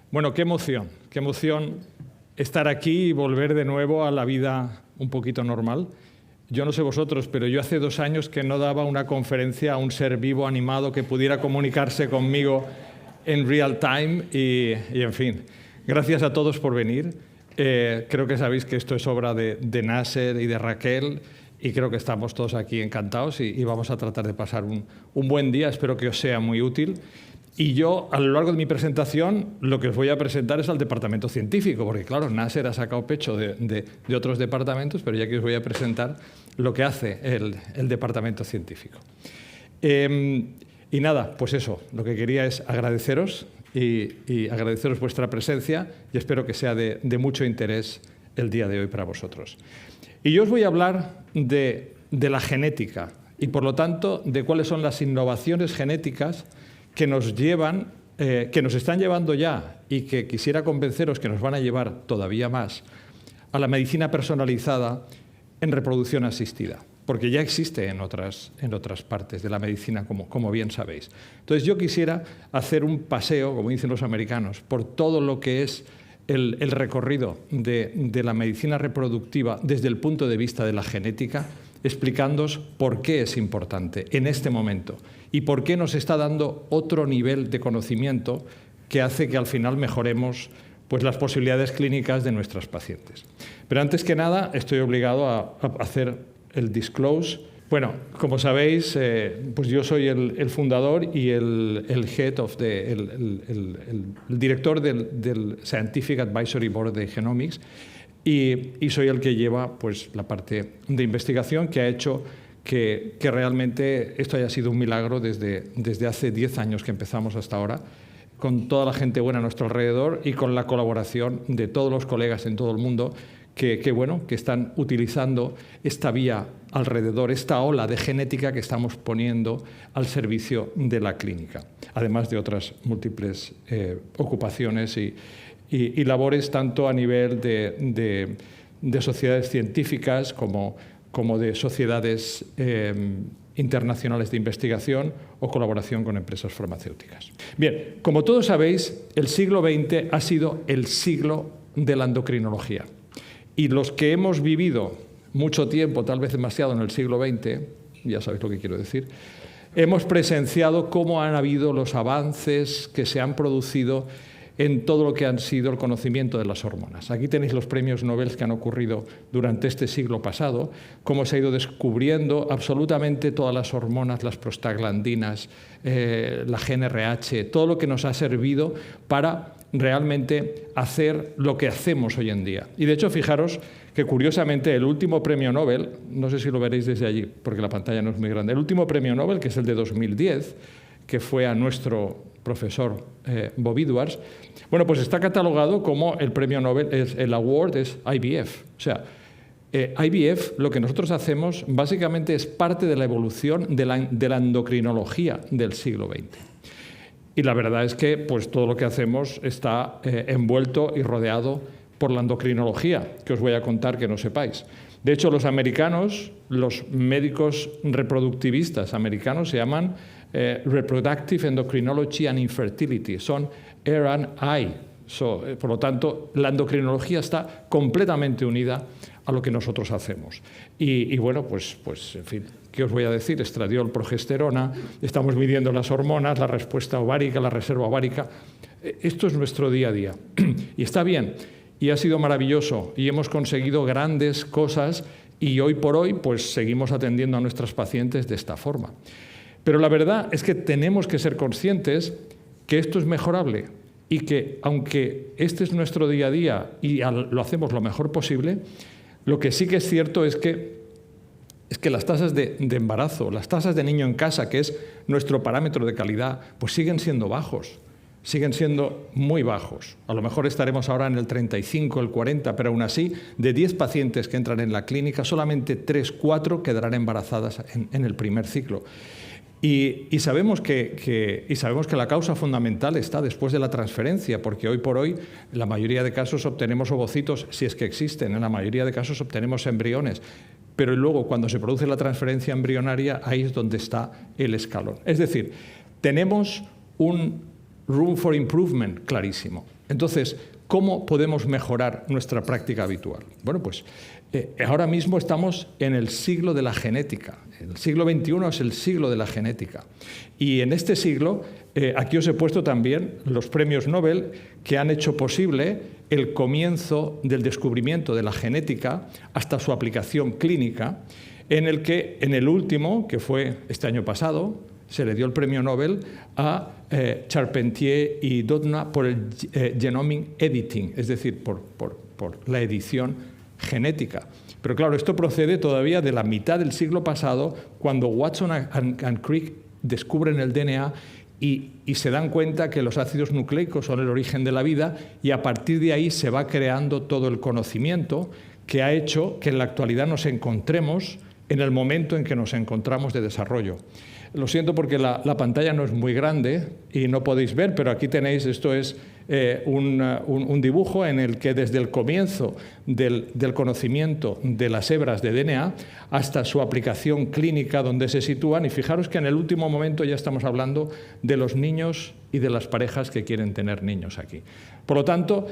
Bueno, qué emoción estar aquí y volver de nuevo a la vida un poquito normal. Yo no sé vosotros, pero yo hace 2 años que no daba una conferencia a un ser vivo, animado, que pudiera comunicarse conmigo en real time y en fin. Gracias a todos por venir. Creo que sabéis que esto es obra de Nasser y de Raquel y creo que estamos todos aquí encantados y vamos a tratar de pasar un buen día. Espero que os sea muy útil. Y yo, a lo largo de mi presentación, lo que os voy a presentar es al departamento científico, porque claro, Nasser ha sacado pecho de otros departamentos, pero ya que os voy a presentar lo que hace el departamento científico. Y nada, pues eso, lo que quería es agradeceros y agradeceros vuestra presencia y espero que sea de mucho interés el día de hoy para vosotros. Y yo os voy a hablar de la genética y, por lo tanto, de cuáles son las innovaciones genéticas que nos están llevando ya y que quisiera convenceros que nos van a llevar todavía más a la medicina personalizada en reproducción asistida, porque ya existe en otras partes de la medicina, como bien sabéis. Entonces yo quisiera hacer un paseo, como dicen los americanos, por todo lo que es el recorrido de la medicina reproductiva desde el punto de vista de la genética, explicándoos por qué es importante en este momento y por qué nos está dando otro nivel de conocimiento que hace que al final mejoremos pues, las posibilidades clínicas de nuestros pacientes. Pero antes que nada estoy obligado a hacer el disclose. Bueno, como sabéis, pues yo soy el fundador y el director del Scientific Advisory Board de Genomics y soy el que lleva pues, la parte de investigación que ha hecho que realmente esto haya sido un milagro desde hace 10 años que empezamos hasta ahora, con toda la gente buena a nuestro alrededor y con la colaboración de todos los colegas en todo el mundo que están utilizando esta vía alrededor, esta ola de genética que estamos poniendo al servicio de la clínica, además de otras múltiples ocupaciones y labores tanto a nivel de sociedades científicas como de sociedades internacionales de investigación o colaboración con empresas farmacéuticas. Bien, como todos sabéis, el siglo XX ha sido el siglo de la endocrinología. Y los que hemos vivido mucho tiempo, tal vez demasiado en el siglo XX, ya sabéis lo que quiero decir, hemos presenciado cómo han habido los avances que se han producido en todo lo que han sido el conocimiento de las hormonas. Aquí tenéis los premios Nobel que han ocurrido durante este siglo pasado, cómo se ha ido descubriendo absolutamente todas las hormonas, las prostaglandinas, la GnRH, todo lo que nos ha servido para realmente hacer lo que hacemos hoy en día. Y de hecho, fijaros que curiosamente el último premio Nobel, no sé si lo veréis desde allí, porque la pantalla no es muy grande, el último premio Nobel, que es el de 2010, que fue a nuestro profesor Bob Edwards, bueno, pues está catalogado como el premio Nobel, el award es IVF. O sea, IVF, lo que nosotros hacemos, básicamente es parte de la evolución de la endocrinología del siglo XX. Y la verdad es que pues, todo lo que hacemos está envuelto y rodeado por la endocrinología, que os voy a contar que no sepáis. De hecho, los americanos, los médicos reproductivistas americanos se llaman Reproductive Endocrinology and Infertility, son R&I. Por lo tanto, la endocrinología está completamente unida a lo que nosotros hacemos. Y bueno, pues en fin, ¿qué os voy a decir? Estradiol, progesterona, estamos midiendo las hormonas, la respuesta ovárica, la reserva ovárica. Esto es nuestro día a día. Y está bien, y ha sido maravilloso, y hemos conseguido grandes cosas, y hoy por hoy pues seguimos atendiendo a nuestras pacientes de esta forma. Pero la verdad es que tenemos que ser conscientes que esto es mejorable y que, aunque este es nuestro día a día y lo hacemos lo mejor posible, lo que sí que es cierto es que las tasas de embarazo, las tasas de niño en casa, que es nuestro parámetro de calidad, pues siguen siendo bajos, siguen siendo muy bajos. A lo mejor estaremos ahora en el 35, el 40, pero aún así, de 10 pacientes que entran en la clínica, solamente 3, 4 quedarán embarazadas en el primer ciclo. Y sabemos que la causa fundamental está después de la transferencia, porque hoy por hoy, en la mayoría de casos obtenemos ovocitos, si es que existen, en la mayoría de casos obtenemos embriones, pero luego cuando se produce la transferencia embrionaria, ahí es donde está el escalón. Es decir, tenemos un room for improvement clarísimo. Entonces, ¿cómo podemos mejorar nuestra práctica habitual? Bueno, pues ahora mismo estamos en el siglo de la genética. El siglo XXI es el siglo de la genética. Y en este siglo, aquí os he puesto también los premios Nobel que han hecho posible el comienzo del descubrimiento de la genética hasta su aplicación clínica, en el que en el último, que fue este año pasado, se le dio el premio Nobel a Charpentier y Doudna por el genomic editing, es decir, por la edición genética. Pero claro, esto procede todavía de la mitad del siglo pasado, cuando Watson and Crick descubren el DNA y se dan cuenta que los ácidos nucleicos son el origen de la vida, y a partir de ahí se va creando todo el conocimiento que ha hecho que en la actualidad nos encontremos en el momento en que nos encontramos de desarrollo. Lo siento porque la pantalla no es muy grande y no podéis ver, pero aquí tenéis, esto es un dibujo en el que desde el comienzo del conocimiento de las hebras de DNA hasta su aplicación clínica donde se sitúan, y fijaros que en el último momento ya estamos hablando de los niños y de las parejas que quieren tener niños aquí. Por lo tanto,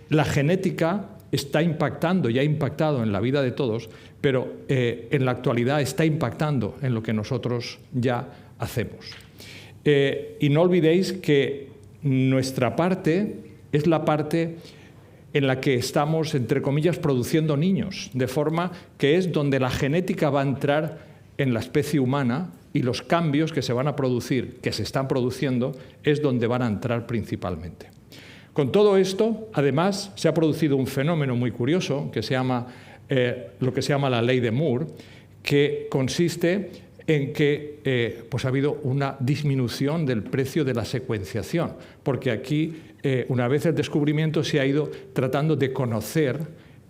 la genética está impactando y ha impactado en la vida de todos, pero en la actualidad está impactando en lo que nosotros ya hacemos. Y no olvidéis que nuestra parte es la parte en la que estamos, entre comillas, produciendo niños, de forma que es donde la genética va a entrar en la especie humana, y los cambios que se van a producir, que se están produciendo, es donde van a entrar principalmente. Con todo esto, además, se ha producido un fenómeno muy curioso que se llama lo que se llama la ley de Moore, que consiste en que pues ha habido una disminución del precio de la secuenciación, porque aquí, una vez el descubrimiento, se ha ido tratando de conocer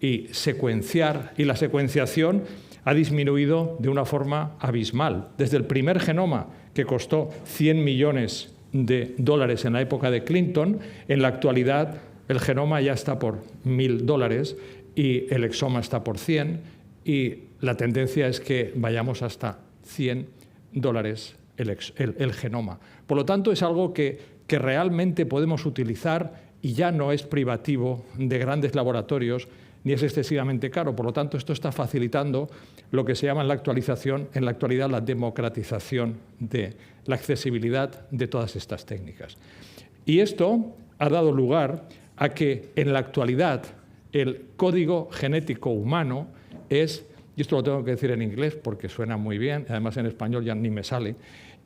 y secuenciar, y la secuenciación ha disminuido de una forma abismal. Desde el primer genoma, que costó 100 millones de dólares en la época de Clinton, en la actualidad el genoma ya está por $1000 y el exoma está por 100, y la tendencia es que vayamos hasta $100 el genoma. Por lo tanto, es algo que realmente podemos utilizar y ya no es privativo de grandes laboratorios ni es excesivamente caro. Por lo tanto, esto está facilitando lo que se llama en la actualidad la democratización de la accesibilidad de todas estas técnicas. Y esto ha dado lugar a que en la actualidad el código genético humano es, y esto lo tengo que decir en inglés porque suena muy bien, además en español ya ni me sale,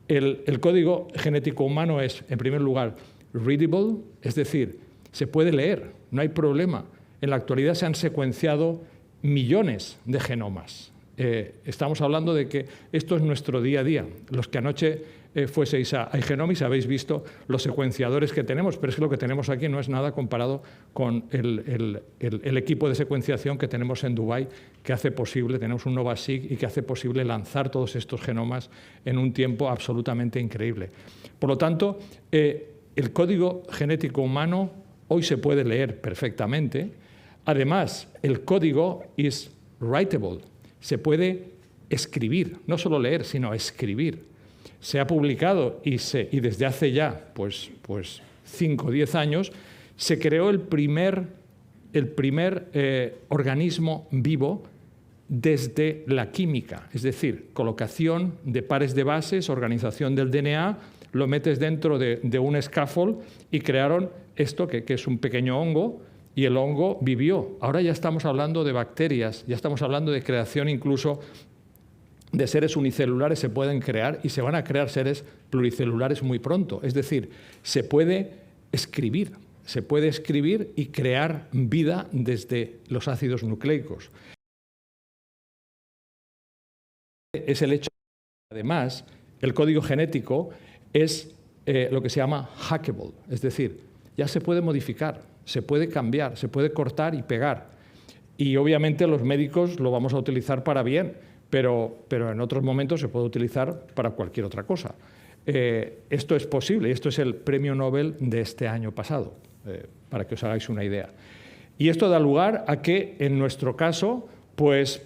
el código genético humano es, en primer lugar, readable, es decir, se puede leer, no hay problema. En la actualidad se han secuenciado millones de genomas. Estamos hablando de que esto es nuestro día a día. Los que anoche fueseis a iGenomics habéis visto los secuenciadores que tenemos, pero es que lo que tenemos aquí no es nada comparado con el equipo de secuenciación que tenemos en Dubái, que hace posible, tenemos un NovaSeq, y que hace posible lanzar todos estos genomas en un tiempo absolutamente increíble. Por lo tanto, el código genético humano hoy se puede leer perfectamente. Además, el código es writable, se puede escribir, no solo leer, sino escribir. Se ha publicado y desde hace ya pues 5 o 10 años se creó el primer organismo vivo desde la química, es decir, colocación de pares de bases, organización del DNA, lo metes dentro de un scaffold y crearon esto que es un pequeño hongo, y el hongo vivió. Ahora ya estamos hablando de bacterias, ya estamos hablando de creación incluso de seres unicelulares, se pueden crear y se van a crear seres pluricelulares muy pronto. Es decir, se puede escribir y crear vida desde los ácidos nucleicos. Es el hecho que, además, el código genético es lo que se llama hackable, es decir, ya se puede modificar, se puede cambiar, se puede cortar y pegar. Y obviamente los médicos lo vamos a utilizar para bien, pero en otros momentos se puede utilizar para cualquier otra cosa. Esto es posible, y esto es el premio Nobel de este año pasado, para que os hagáis una idea. Y esto da lugar a que, en nuestro caso, pues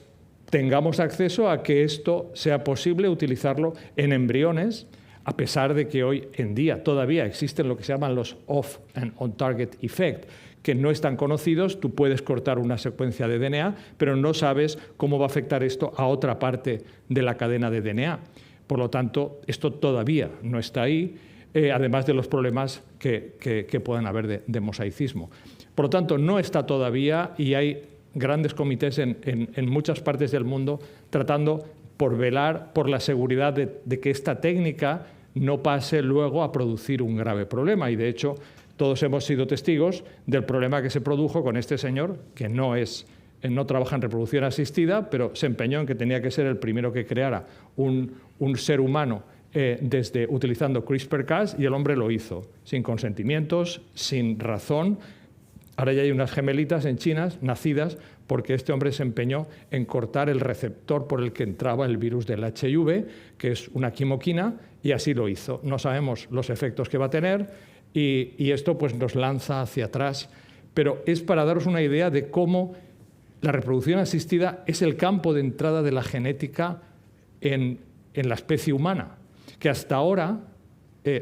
tengamos acceso a que esto sea posible utilizarlo en embriones, a pesar de que hoy en día todavía existen lo que se llaman los off and on-target effect, que no están conocidos. Tú puedes cortar una secuencia de DNA, pero no sabes cómo va a afectar esto a otra parte de la cadena de DNA. Por lo tanto, esto todavía no está ahí, además de los problemas que puedan haber de mosaicismo. Por lo tanto, no está todavía, y hay grandes comités en muchas partes del mundo tratando por velar por la seguridad de que esta técnica no pase luego a producir un grave problema. Y de hecho, todos hemos sido testigos del problema que se produjo con este señor, que no trabaja en reproducción asistida, pero se empeñó en que tenía que ser el primero que creara un ser humano utilizando CRISPR-Cas, y el hombre lo hizo, sin consentimientos, sin razón. Ahora ya hay unas gemelitas en China nacidas porque este hombre se empeñó en cortar el receptor por el que entraba el virus del HIV, que es una quimoquina, y así lo hizo. No sabemos los efectos que va a tener, y esto pues nos lanza hacia atrás. Pero es para daros una idea de cómo la reproducción asistida es el campo de entrada de la genética en la especie humana, que hasta ahora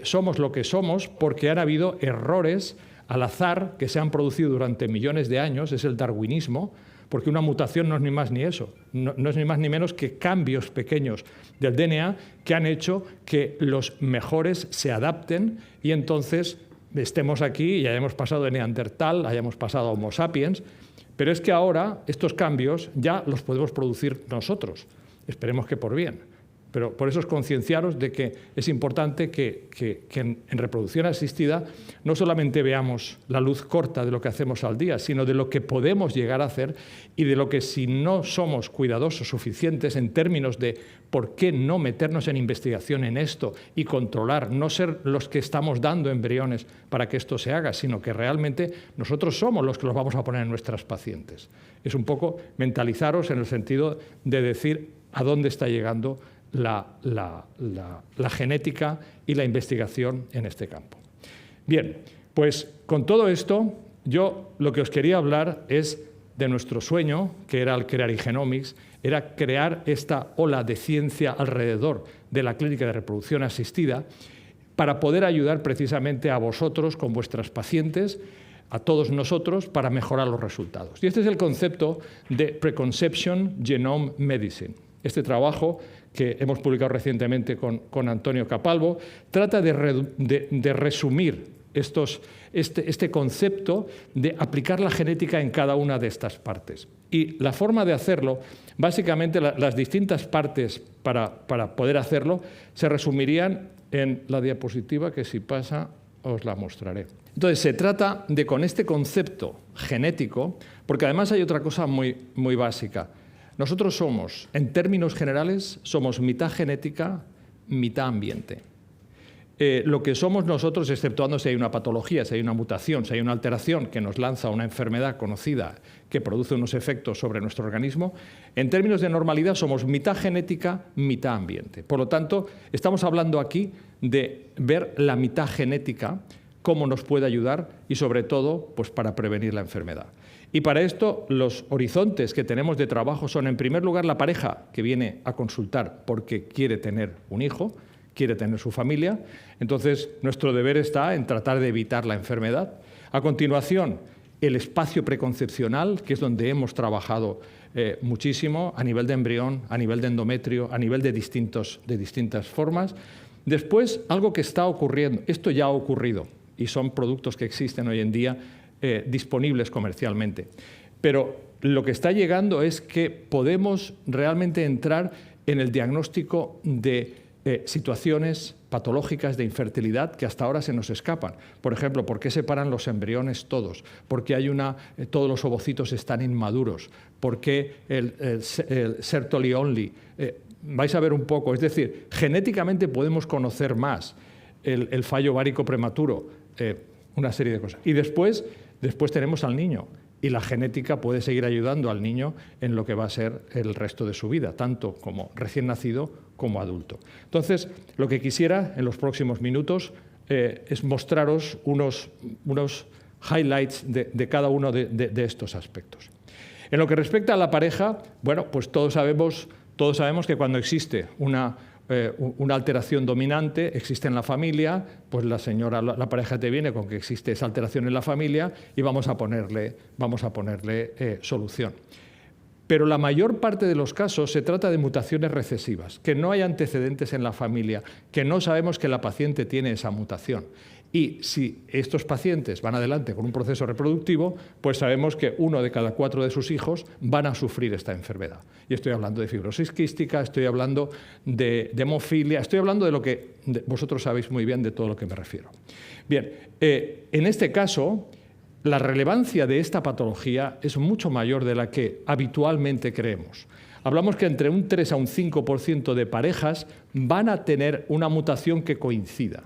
somos lo que somos porque han habido errores al azar que se han producido durante millones de años. Es el darwinismo, porque una mutación no es ni más ni eso, no es ni más ni menos que cambios pequeños del DNA que han hecho que los mejores se adapten y entonces estemos aquí y hayamos pasado de Neandertal, hayamos pasado a Homo sapiens. Pero es que ahora estos cambios ya los podemos producir nosotros, esperemos que por bien. Pero por eso es concienciaros de que es importante que en reproducción asistida no solamente veamos la luz corta de lo que hacemos al día, sino de lo que podemos llegar a hacer y de lo que, si no somos cuidadosos suficientes en términos de por qué no meternos en investigación en esto y controlar, no ser los que estamos dando embriones para que esto se haga, sino que realmente nosotros somos los que los vamos a poner en nuestras pacientes. Es un poco mentalizaros en el sentido de decir a dónde está llegando la genética y la investigación en este campo. Bien, pues con todo esto, yo lo que os quería hablar es de nuestro sueño, que era el crear Igenomics, era crear esta ola de ciencia alrededor de la clínica de reproducción asistida para poder ayudar precisamente a vosotros con vuestras pacientes, a todos nosotros, para mejorar los resultados. Y este es el concepto de Preconception Genome Medicine. Este trabajo que hemos publicado recientemente con Antonio Capalvo trata de resumir este concepto de aplicar la genética en cada una de estas partes. Y la forma de hacerlo, básicamente las distintas partes para poder hacerlo, se resumirían en la diapositiva que, si pasa, os la mostraré. Entonces, se trata de, con este concepto genético, porque además hay otra cosa muy, muy básica. Nosotros somos, en términos generales, somos mitad genética, mitad ambiente. Lo que somos nosotros, exceptuando si hay una patología, si hay una mutación, si hay una alteración que nos lanza una enfermedad conocida que produce unos efectos sobre nuestro organismo, en términos de normalidad somos mitad genética, mitad ambiente. Por lo tanto, estamos hablando aquí de ver la mitad genética, cómo nos puede ayudar y, sobre todo, pues para prevenir la enfermedad. Y para esto, los horizontes que tenemos de trabajo son, en primer lugar, la pareja que viene a consultar porque quiere tener un hijo, quiere tener su familia. Entonces, nuestro deber está en tratar de evitar la enfermedad. A continuación, el espacio preconcepcional, que es donde hemos trabajado muchísimo, a nivel de embrión, a nivel de endometrio, a nivel de distintas formas. Después, algo que está ocurriendo, esto ya ha ocurrido, y son productos que existen hoy en día disponibles comercialmente. Pero lo que está llegando es que podemos realmente entrar en el diagnóstico de situaciones patológicas de infertilidad que hasta ahora se nos escapan. Por ejemplo, ¿por qué se paran los embriones todos? ¿Por qué todos los ovocitos están inmaduros? ¿Por qué el sertoli only? Vais a ver un poco. Es decir, genéticamente podemos conocer más el fallo ovárico prematuro, una serie de cosas. Y después tenemos al niño. Y la genética puede seguir ayudando al niño en lo que va a ser el resto de su vida, tanto como recién nacido como adulto. Entonces, lo que quisiera en los próximos minutos es mostraros unos highlights de cada uno de estos aspectos. En lo que respecta a la pareja, bueno, pues todos sabemos que cuando existe una una alteración dominante, existe en la familia, pues la pareja te viene con que existe esa alteración en la familia y vamos a ponerle solución. Pero la mayor parte de los casos se trata de mutaciones recesivas, que no hay antecedentes en la familia, que no sabemos que la paciente tiene esa mutación. Y si estos pacientes van adelante con un proceso reproductivo, pues sabemos que 1 de cada 4 de sus hijos van a sufrir esta enfermedad. Y estoy hablando de fibrosis quística, estoy hablando de hemofilia, estoy hablando de lo que vosotros sabéis muy bien de todo lo que me refiero. Bien, en este caso, la relevancia de esta patología es mucho mayor de la que habitualmente creemos. Hablamos que entre un 3 a un 5% de parejas van a tener una mutación que coincida,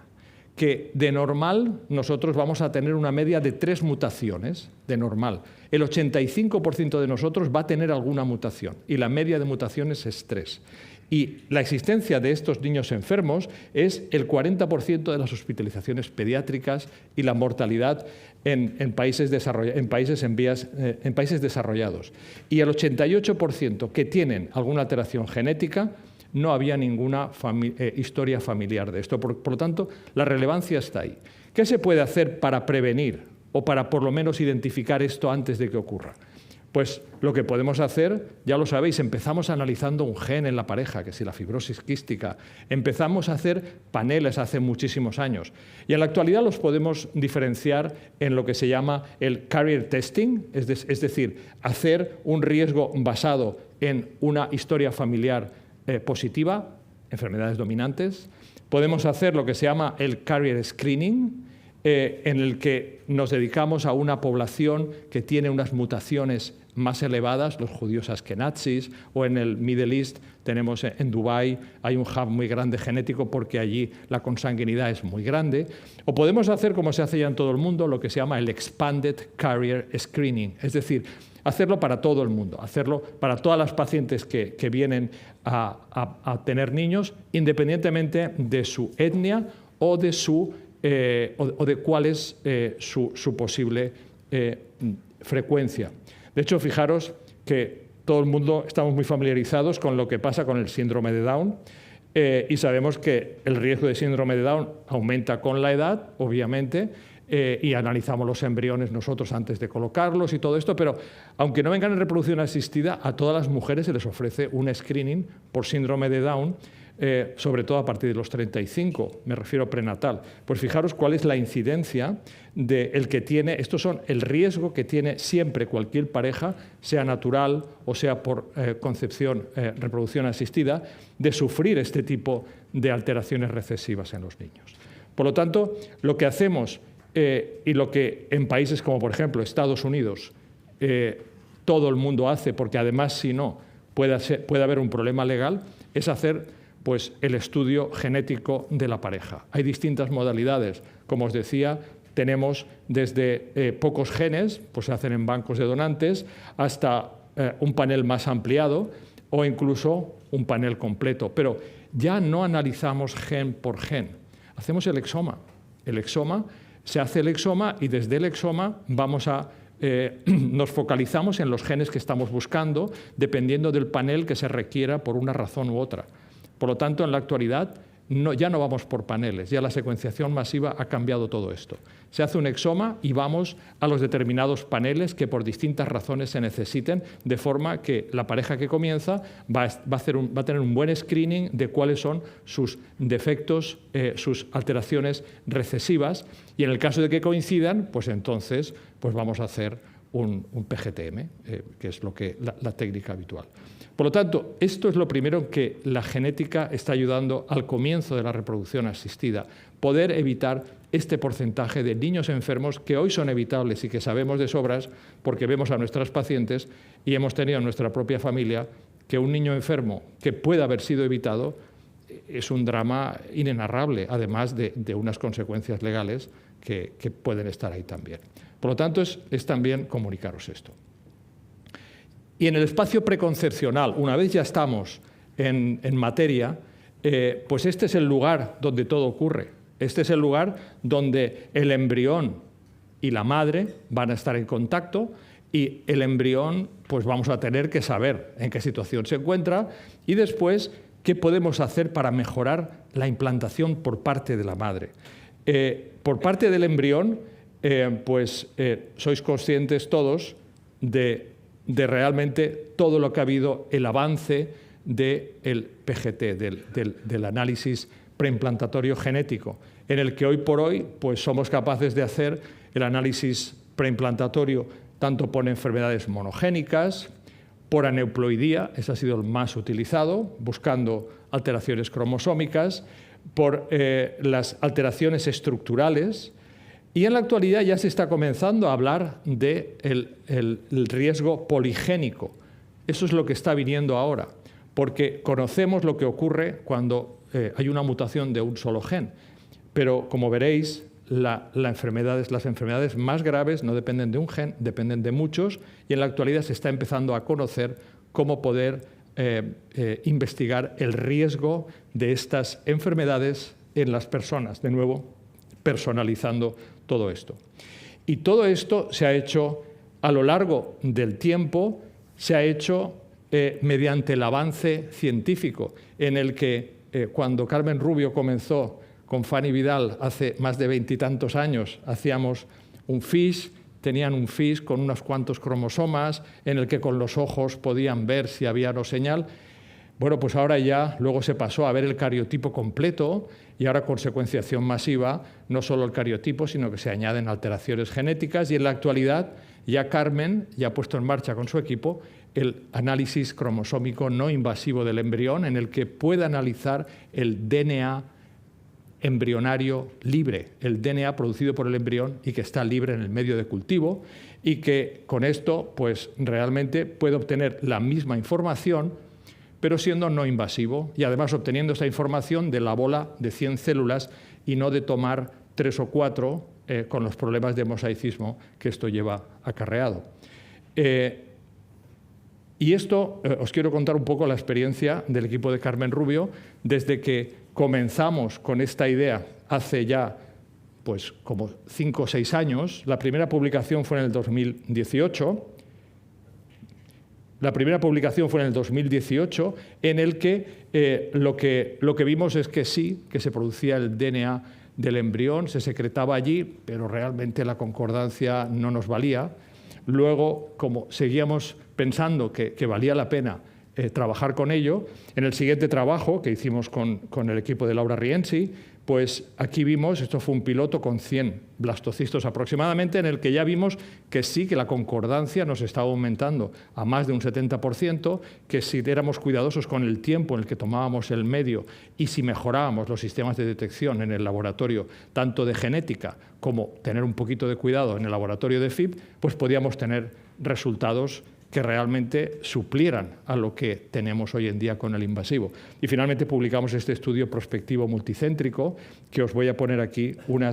que de normal nosotros vamos a tener una media de 3 mutaciones, de normal. El 85% de nosotros va a tener alguna mutación y la media de mutaciones es 3. Y la existencia de estos niños enfermos es el 40% de las hospitalizaciones pediátricas y la mortalidad en países desarrollados. Y el 88% que tienen alguna alteración genética, no había ninguna historia familiar de esto. Por lo tanto, la relevancia está ahí. ¿Qué se puede hacer para prevenir o para por lo menos identificar esto antes de que ocurra? Pues lo que podemos hacer, ya lo sabéis, empezamos analizando un gen en la pareja, que es la fibrosis quística. Empezamos a hacer paneles hace muchísimos años. Y en la actualidad los podemos diferenciar en lo que se llama el carrier testing, es decir, hacer un riesgo basado en una historia familiar positiva, enfermedades dominantes. Podemos hacer lo que se llama el carrier screening, en el que nos dedicamos a una población que tiene unas mutaciones más elevadas, los judíos askenazis, o en el Middle East tenemos en Dubái, hay un hub muy grande genético porque allí la consanguinidad es muy grande. O podemos hacer, como se hace ya en todo el mundo, lo que se llama el Expanded Carrier Screening, es decir, hacerlo para todo el mundo, hacerlo para todas las pacientes que vienen a tener niños, independientemente de su etnia o de cuál es su posible frecuencia. De hecho, fijaros que todo el mundo estamos muy familiarizados con lo que pasa con el síndrome de Down y sabemos que el riesgo de síndrome de Down aumenta con la edad, obviamente, y analizamos los embriones nosotros antes de colocarlos y todo esto, pero aunque no vengan en reproducción asistida, a todas las mujeres se les ofrece un screening por síndrome de Down, sobre todo a partir de los 35, me refiero prenatal. Pues fijaros cuál es la incidencia del que tiene, estos son el riesgo que tiene siempre cualquier pareja, sea natural o sea por reproducción asistida, de sufrir este tipo de alteraciones recesivas en los niños. Por lo tanto, lo que hacemos y lo que en países como por ejemplo Estados Unidos todo el mundo hace, porque además si no puede haber un problema legal, es hacer pues el estudio genético de la pareja. Hay distintas modalidades, como os decía, tenemos desde pocos genes, pues se hacen en bancos de donantes, hasta un panel más ampliado o incluso un panel completo. Pero ya no analizamos gen por gen, hacemos el exoma. Se hace el exoma y desde el exoma nos focalizamos en los genes que estamos buscando, dependiendo del panel que se requiera por una razón u otra. Por lo tanto, en la actualidad ya no vamos por paneles, ya la secuenciación masiva ha cambiado todo esto. Se hace un exoma y vamos a los determinados paneles que por distintas razones se necesiten, de forma que la pareja que comienza va a tener un buen screening de cuáles son sus defectos, sus alteraciones recesivas, y en el caso de que coincidan, pues entonces pues vamos a hacer un PGTM, que es la técnica habitual. Por lo tanto, esto es lo primero que la genética está ayudando al comienzo de la reproducción asistida, poder evitar este porcentaje de niños enfermos que hoy son evitables y que sabemos de sobras porque vemos a nuestras pacientes y hemos tenido en nuestra propia familia que un niño enfermo que pueda haber sido evitado es un drama inenarrable, además de unas consecuencias legales que pueden estar ahí también. Por lo tanto, es también comunicaros esto. Y en el espacio preconcepcional, una vez ya estamos en materia, pues este es el lugar donde todo ocurre. Este es el lugar donde el embrión y la madre van a estar en contacto y el embrión pues vamos a tener que saber en qué situación se encuentra y después qué podemos hacer para mejorar la implantación por parte de la madre. Por parte del embrión, sois conscientes todos de realmente todo lo que ha habido, el avance del PGT, del análisis preimplantario genético, en el que hoy por hoy pues somos capaces de hacer el análisis preimplantario tanto por enfermedades monogénicas, por aneuploidía, ese ha sido el más utilizado, buscando alteraciones cromosómicas, por las alteraciones estructurales, y en la actualidad ya se está comenzando a hablar del riesgo poligénico. Eso es lo que está viniendo ahora, porque conocemos lo que ocurre cuando hay una mutación de un solo gen, pero como veréis, las enfermedades más graves no dependen de un gen, dependen de muchos, y en la actualidad se está empezando a conocer cómo poder investigar el riesgo de estas enfermedades en las personas, de nuevo, personalizando todo esto. Y todo esto se ha hecho a lo largo del tiempo, se ha hecho mediante el avance científico, en el que cuando Carmen Rubio comenzó con Fanny Vidal hace más de 20 y tantos años, hacíamos un FISH, tenían un FISH con unos cuantos cromosomas, en el que con los ojos podían ver si había o no señal. Bueno, pues ahora ya luego se pasó a ver el cariotipo completo, y ahora con secuenciación masiva, no solo el cariotipo, sino que se añaden alteraciones genéticas, y en la actualidad ya Carmen ya ha puesto en marcha con su equipo el análisis cromosómico no invasivo del embrión, en el que puede analizar el DNA embrionario libre, el DNA producido por el embrión y que está libre en el medio de cultivo, y que con esto pues realmente puede obtener la misma información, pero siendo no invasivo, y además obteniendo esta información de la bola de 100 células y no de tomar 3 o 4 con los problemas de mosaicismo que esto lleva acarreado. Y esto os quiero contar un poco la experiencia del equipo de Carmen Rubio desde que comenzamos con esta idea hace ya pues como 5 o 6 años. La primera publicación fue en el 2018. En el que lo que vimos es que sí, que se producía el DNA del embrión, se secretaba allí, pero realmente la concordancia no nos valía. Luego, como seguíamos pensando que valía la pena trabajar con ello, en el siguiente trabajo que hicimos con el equipo de Laura Rienzi, pues aquí vimos, esto fue un piloto con 100 blastocistos aproximadamente, en el que ya vimos que sí, que la concordancia nos estaba aumentando a más de un 70%, que si éramos cuidadosos con el tiempo en el que tomábamos el medio y si mejorábamos los sistemas de detección en el laboratorio, tanto de genética como tener un poquito de cuidado en el laboratorio de FIP, pues podíamos tener resultados que realmente suplieran a lo que tenemos hoy en día con el invasivo. Y finalmente publicamos este estudio prospectivo multicéntrico, que os voy a poner aquí un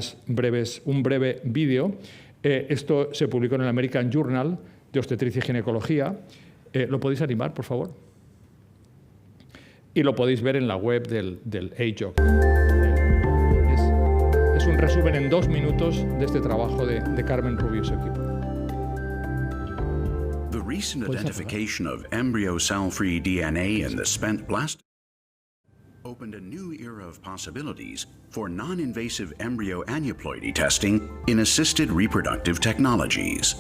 breve vídeo. Esto se publicó en el American Journal de Obstetricia y Ginecología. ¿Lo podéis animar, por favor? Y lo podéis ver en la web del AJOC. Es un resumen en 2 minutos de este trabajo de Carmen Rubio y su equipo. The recent identification of embryo cell-free DNA in the spent blast opened a new era of possibilities for non-invasive embryo aneuploidy testing in assisted reproductive technologies.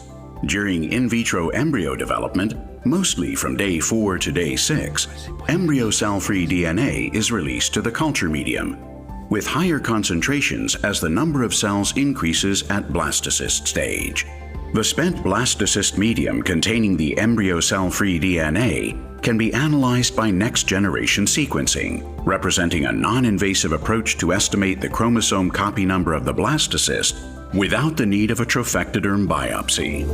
During in vitro embryo development, mostly from day 4 to day 6, embryo cell-free DNA is released to the culture medium, with higher concentrations as the number of cells increases at blastocyst stage. The spent blastocyst medium containing the embryo cell-free DNA can be analyzed by next-generation sequencing, representing a non-invasive approach to estimate the chromosome copy number of the blastocyst without the need of a trophectoderm biopsy.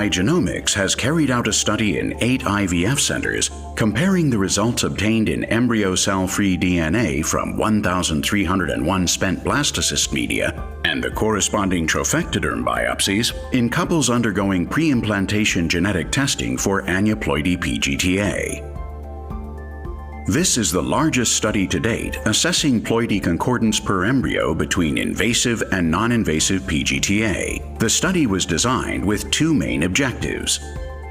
iGenomics has carried out a study in 8 IVF centers comparing the results obtained in embryo cell-free DNA from 1,301 spent blastocyst media and the corresponding trophectoderm biopsies in couples undergoing pre-implantation genetic testing for aneuploidy PGTA. This is the largest study to date assessing ploidy concordance per embryo between invasive and non-invasive PGTA. The study was designed with two main objectives: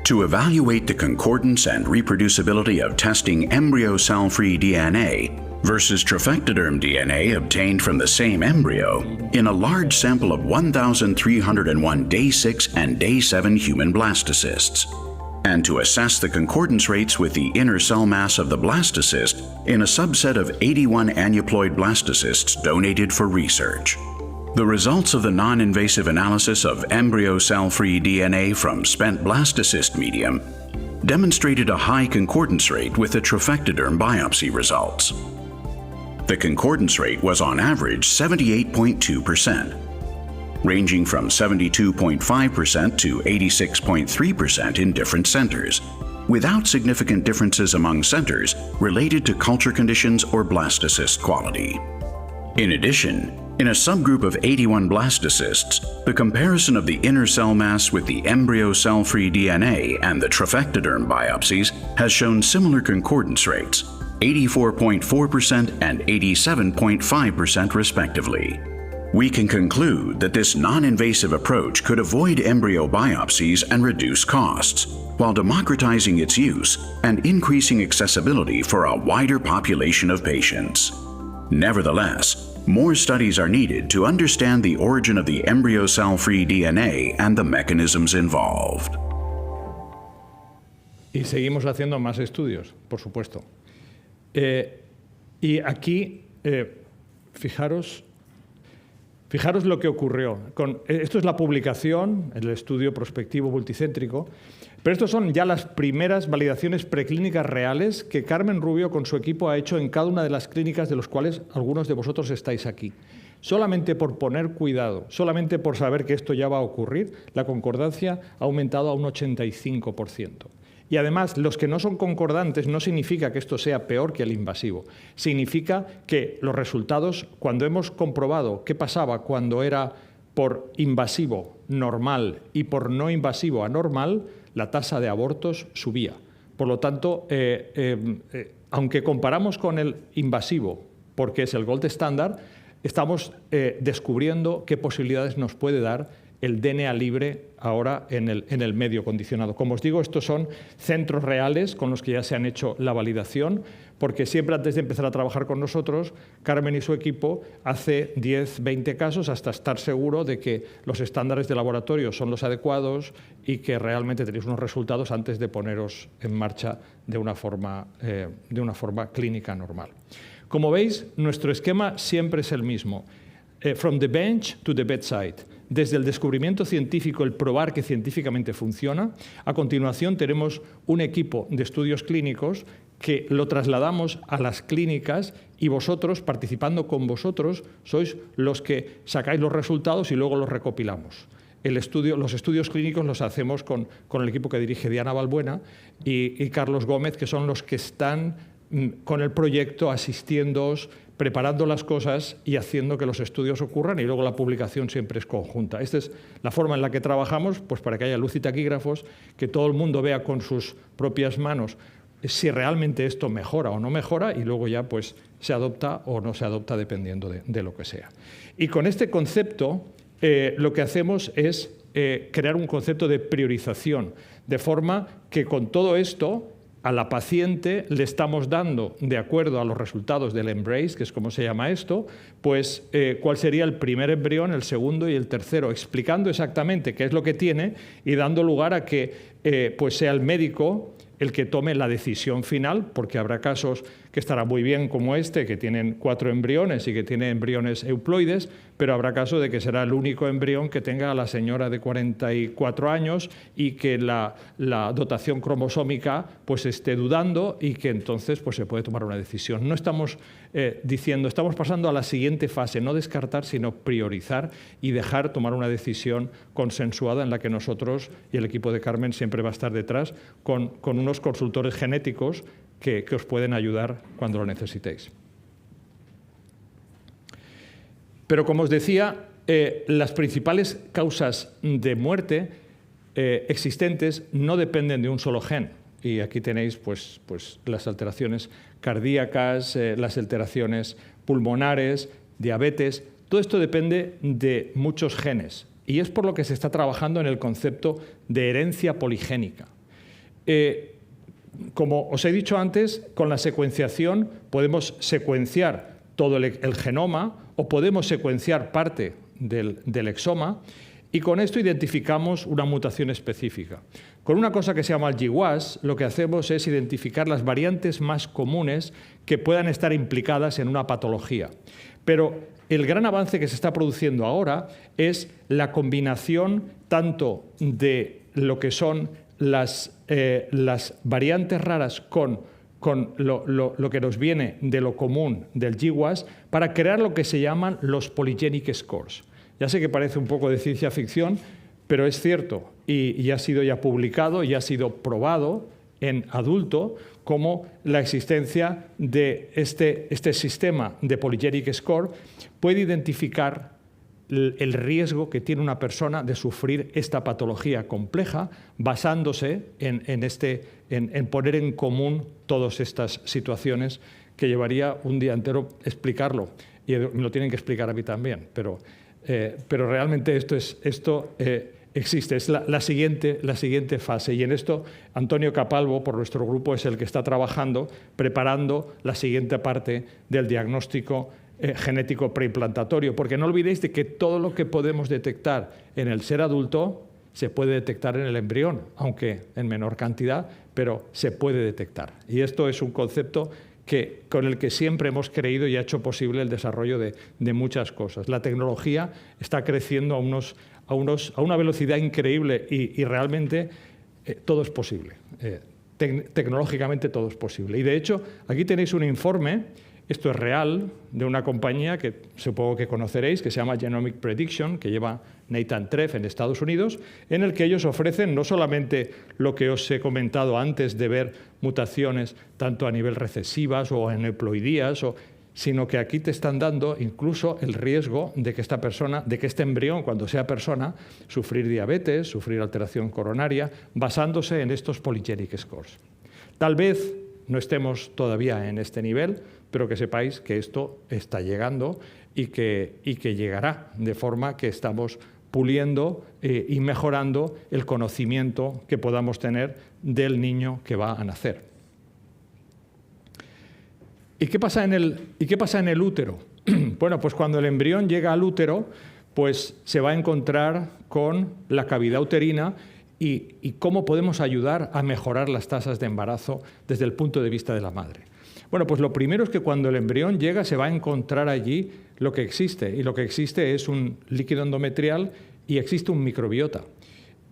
to evaluate the concordance and reproducibility of testing embryo cell-free DNA versus trophectoderm DNA obtained from the same embryo in a large sample of 1,301 day 6 and day 7 human blastocysts, and to assess the concordance rates with the inner cell mass of the blastocyst in a subset of 81 aneuploid blastocysts donated for research. The results of the non-invasive analysis of embryo cell-free DNA from spent blastocyst medium demonstrated a high concordance rate with the trophectoderm biopsy results. The concordance rate was on average 78.2%, ranging from 72.5% to 86.3% in different centers, without significant differences among centers related to culture conditions or blastocyst quality. In addition, in a subgroup of 81 blastocysts, the comparison of the inner cell mass with the embryo cell-free DNA and the trophectoderm biopsies has shown similar concordance rates, 84.4% and 87.5% respectively. We can conclude that this non-invasive approach could avoid embryo biopsies and reduce costs, while democratizing its use and increasing accessibility for a wider population of patients. Nevertheless, more studies are needed to understand the origin of the embryo cell-free DNA and the mechanisms involved. Y seguimos haciendo más estudios, por supuesto. Y aquí, fijaros lo que ocurrió. Esto es la publicación, el estudio prospectivo multicéntrico, pero estos son ya las primeras validaciones preclínicas reales que Carmen Rubio con su equipo ha hecho en cada una de las clínicas de los cuales algunos de vosotros estáis aquí. Solamente por poner cuidado, solamente por saber que esto ya va a ocurrir, la concordancia ha aumentado a un 85%. Y además, los que no son concordantes no significa que esto sea peor que el invasivo. Significa que los resultados, cuando hemos comprobado qué pasaba cuando era por invasivo normal y por no invasivo anormal, la tasa de abortos subía. Por lo tanto, aunque comparamos con el invasivo, porque es el gold estándar, estamos descubriendo qué posibilidades nos puede dar el DNA libre ahora en el medio condicionado. Como os digo, estos son centros reales con los que ya se han hecho la validación, porque siempre antes de empezar a trabajar con nosotros, Carmen y su equipo hace 10, 20 casos hasta estar seguro de que los estándares de laboratorio son los adecuados y que realmente tenéis unos resultados antes de poneros en marcha de una forma clínica normal. Como veis, nuestro esquema siempre es el mismo. From the bench to the bedside. Desde el descubrimiento científico, el probar que científicamente funciona. A continuación tenemos un equipo de estudios clínicos que lo trasladamos a las clínicas y vosotros, participando con vosotros, sois los que sacáis los resultados y luego los recopilamos. Los estudios clínicos los hacemos con el equipo que dirige Diana Balbuena y Carlos Gómez, que son los que están con el proyecto asistiéndoos, preparando las cosas y haciendo que los estudios ocurran, y luego la publicación siempre es conjunta. Esta es la forma en la que trabajamos, pues para que haya luz y taquígrafos, que todo el mundo vea con sus propias manos si realmente esto mejora o no mejora, y luego ya pues se adopta o no se adopta dependiendo de lo que sea. Y con este concepto lo que hacemos es crear un concepto de priorización, de forma que con todo esto a la paciente le estamos dando, de acuerdo a los resultados del Embrace, que es como se llama esto, pues cuál sería el primer embrión, el segundo y el tercero, explicando exactamente qué es lo que tiene y dando lugar a que pues sea el médico el que tome la decisión final, porque habrá casos que estará muy bien como este, que tienen 4 embriones y que tiene embriones euploides, pero habrá caso de que será el único embrión que tenga la señora de 44 años y que la dotación cromosómica pues esté dudando y que entonces pues se puede tomar una decisión. No estamos diciendo, estamos pasando a la siguiente fase, no descartar, sino priorizar y dejar tomar una decisión consensuada en la que nosotros y el equipo de Carmen siempre va a estar detrás con unos consultores genéticos que os pueden ayudar cuando lo necesitéis. Pero como os decía, las principales causas de muerte existentes no dependen de un solo gen. Y aquí tenéis pues, las alteraciones cardíacas, las alteraciones pulmonares, diabetes. Todo esto depende de muchos genes y es por lo que se está trabajando en el concepto de herencia poligénica. Como os he dicho antes, con la secuenciación podemos secuenciar todo el genoma o podemos secuenciar parte del exoma y con esto identificamos una mutación específica. Con una cosa que se llama el GWAS, lo que hacemos es identificar las variantes más comunes que puedan estar implicadas en una patología. Pero el gran avance que se está produciendo ahora es la combinación tanto de lo que son las variantes raras con lo que nos viene de lo común del GWAS para crear lo que se llaman los polygenic scores. Ya sé que parece un poco de ciencia ficción, pero es cierto y ha sido ya publicado y ha sido probado en adulto como la existencia de este sistema de polygenic score puede identificar el riesgo que tiene una persona de sufrir esta patología compleja basándose en poner en común todas estas situaciones que llevaría un día entero explicarlo. Y me lo tienen que explicar a mí también, pero realmente esto existe, es la siguiente fase. Y en esto Antonio Capalvo, por nuestro grupo, es el que está trabajando, preparando la siguiente parte del diagnóstico genético preimplantatorio, porque no olvidéis de que todo lo que podemos detectar en el ser adulto se puede detectar en el embrión, aunque en menor cantidad, pero se puede detectar. Y esto es un concepto con el que siempre hemos creído y ha hecho posible el desarrollo de muchas cosas. La tecnología está creciendo a una velocidad increíble y realmente todo es posible. Tecnológicamente todo es posible. Y de hecho, aquí tenéis un informe. Esto es real, de una compañía que supongo que conoceréis, que se llama Genomic Prediction, que lleva Nathan Treff en Estados Unidos, en el que ellos ofrecen no solamente lo que os he comentado antes de ver mutaciones tanto a nivel recesivas o en euploidías, sino que aquí te están dando incluso el riesgo de que este embrión, cuando sea persona, sufrir diabetes, sufrir alteración coronaria, basándose en estos polygenic scores. Tal vez no estemos todavía en este nivel, pero que sepáis que esto está llegando y que llegará, de forma que estamos puliendo y mejorando el conocimiento que podamos tener del niño que va a nacer. ¿Y qué pasa en el útero? Bueno, pues cuando el embrión llega al útero, pues se va a encontrar con la cavidad uterina y cómo podemos ayudar a mejorar las tasas de embarazo desde el punto de vista de la madre. Bueno, pues lo primero es que cuando el embrión llega se va a encontrar allí lo que existe, y lo que existe es un líquido endometrial y existe un microbiota.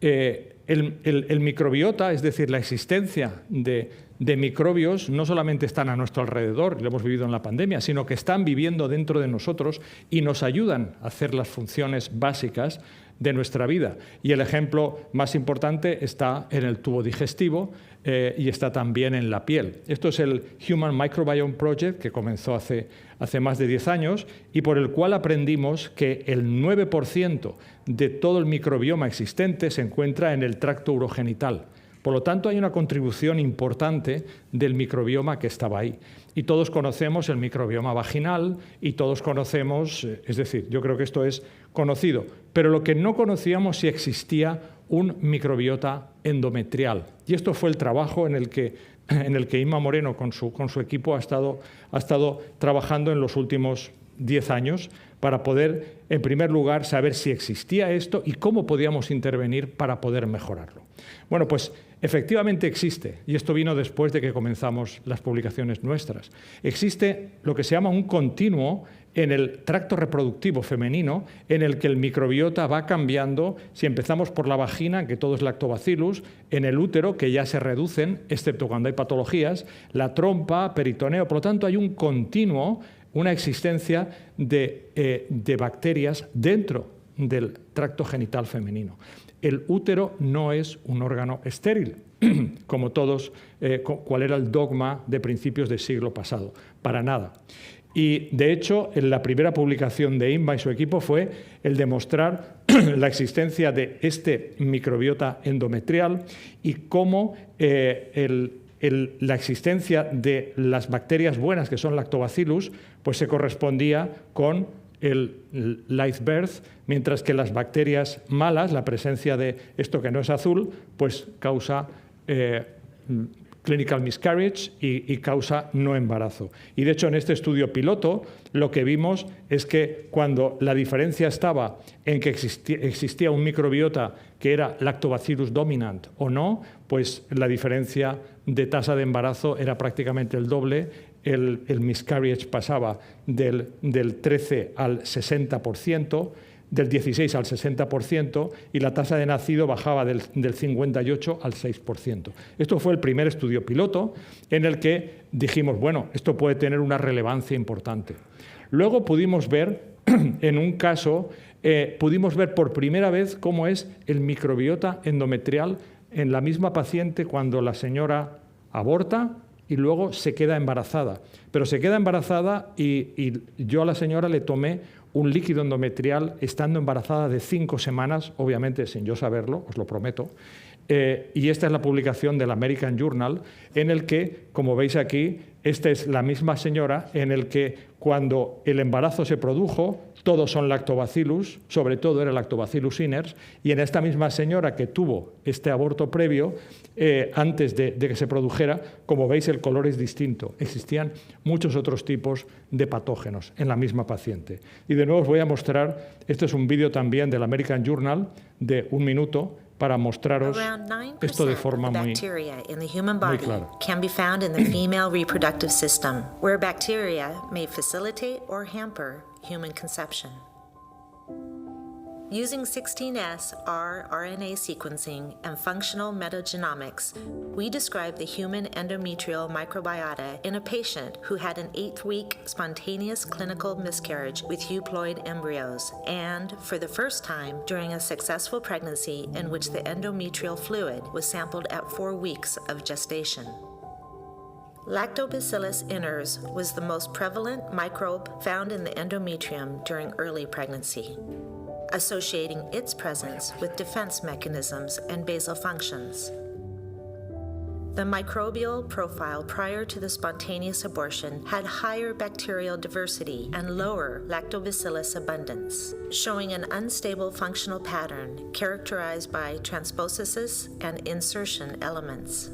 El microbiota, es decir, la existencia de microbios, no solamente están a nuestro alrededor, lo hemos vivido en la pandemia, sino que están viviendo dentro de nosotros y nos ayudan a hacer las funciones básicas de nuestra vida. Y el ejemplo más importante está en el tubo digestivo y está también en la piel. Esto es el Human Microbiome Project, que comenzó hace más de 10 años y por el cual aprendimos que el 9% de todo el microbioma existente se encuentra en el tracto urogenital. Por lo tanto, hay una contribución importante del microbioma que estaba ahí. Y todos conocemos el microbioma vaginal y todos conocemos, es decir, yo creo que esto es conocido, pero lo que no conocíamos si existía un microbiota endometrial. Y esto fue el trabajo en el que Inma Moreno con su equipo ha estado trabajando en los últimos 10 años para poder, en primer lugar, saber si existía esto y cómo podíamos intervenir para poder mejorarlo. Bueno, pues efectivamente existe, y esto vino después de que comenzamos las publicaciones nuestras. Existe lo que se llama un continuo en el tracto reproductivo femenino, en el que el microbiota va cambiando. Si empezamos por la vagina, que todo es lactobacillus, en el útero, que ya se reducen, excepto cuando hay patologías, la trompa, peritoneo. Por lo tanto, hay un continuo, una existencia de bacterias dentro del tracto genital femenino. El útero no es un órgano estéril, como todos, cuál era el dogma de principios del siglo pasado. Para nada. Y, de hecho, en la primera publicación de Inma y su equipo fue el demostrar la existencia de este microbiota endometrial y cómo el la existencia de las bacterias buenas, que son Lactobacillus, pues se correspondía con el live birth, mientras que las bacterias malas, la presencia de esto que no es azul, pues causa clinical miscarriage y causa no embarazo. Y de hecho en este estudio piloto lo que vimos es que cuando la diferencia estaba en que existía un microbiota que era Lactobacillus dominant o no, pues la diferencia de tasa de embarazo era prácticamente el doble. El miscarriage pasaba del 13 al 60%, del 16 al 60%, y la tasa de nacido bajaba del 58 al 6%. Esto fue el primer estudio piloto en el que dijimos, bueno, esto puede tener una relevancia importante. Luego pudimos ver, en un caso, pudimos ver por primera vez cómo es el microbiota endometrial en la misma paciente cuando la señora aborta y luego se queda embarazada. Pero se queda embarazada y yo a la señora le tomé un líquido endometrial estando embarazada de 5 semanas, obviamente sin yo saberlo, os lo prometo. Y esta es la publicación del American Journal, en el que, como veis aquí, esta es la misma señora en el que cuando el embarazo se produjo, todos son lactobacillus, sobre todo era Lactobacillus iners, y en esta misma señora que tuvo este aborto previo, antes de que se produjera, como veis el color es distinto. Existían muchos otros tipos de patógenos en la misma paciente. Y de nuevo os voy a mostrar, este es un vídeo también del American Journal de 1 minuto, para mostraros esto de forma muy clara. Can be found in the female reproductive system, where bacteria may facilitate or hamper human conception. Using 16S rRNA sequencing and functional metagenomics, we described the human endometrial microbiota in a patient who had an 8th-week spontaneous clinical miscarriage with euploid embryos, and, for the first time, during a successful pregnancy in which the endometrial fluid was sampled at 4 weeks of gestation. Lactobacillus iners was the most prevalent microbe found in the endometrium during early pregnancy, associating its presence with defense mechanisms and basal functions. The microbial profile prior to the spontaneous abortion had higher bacterial diversity and lower lactobacillus abundance, showing an unstable functional pattern characterized by transposisis and insertion elements.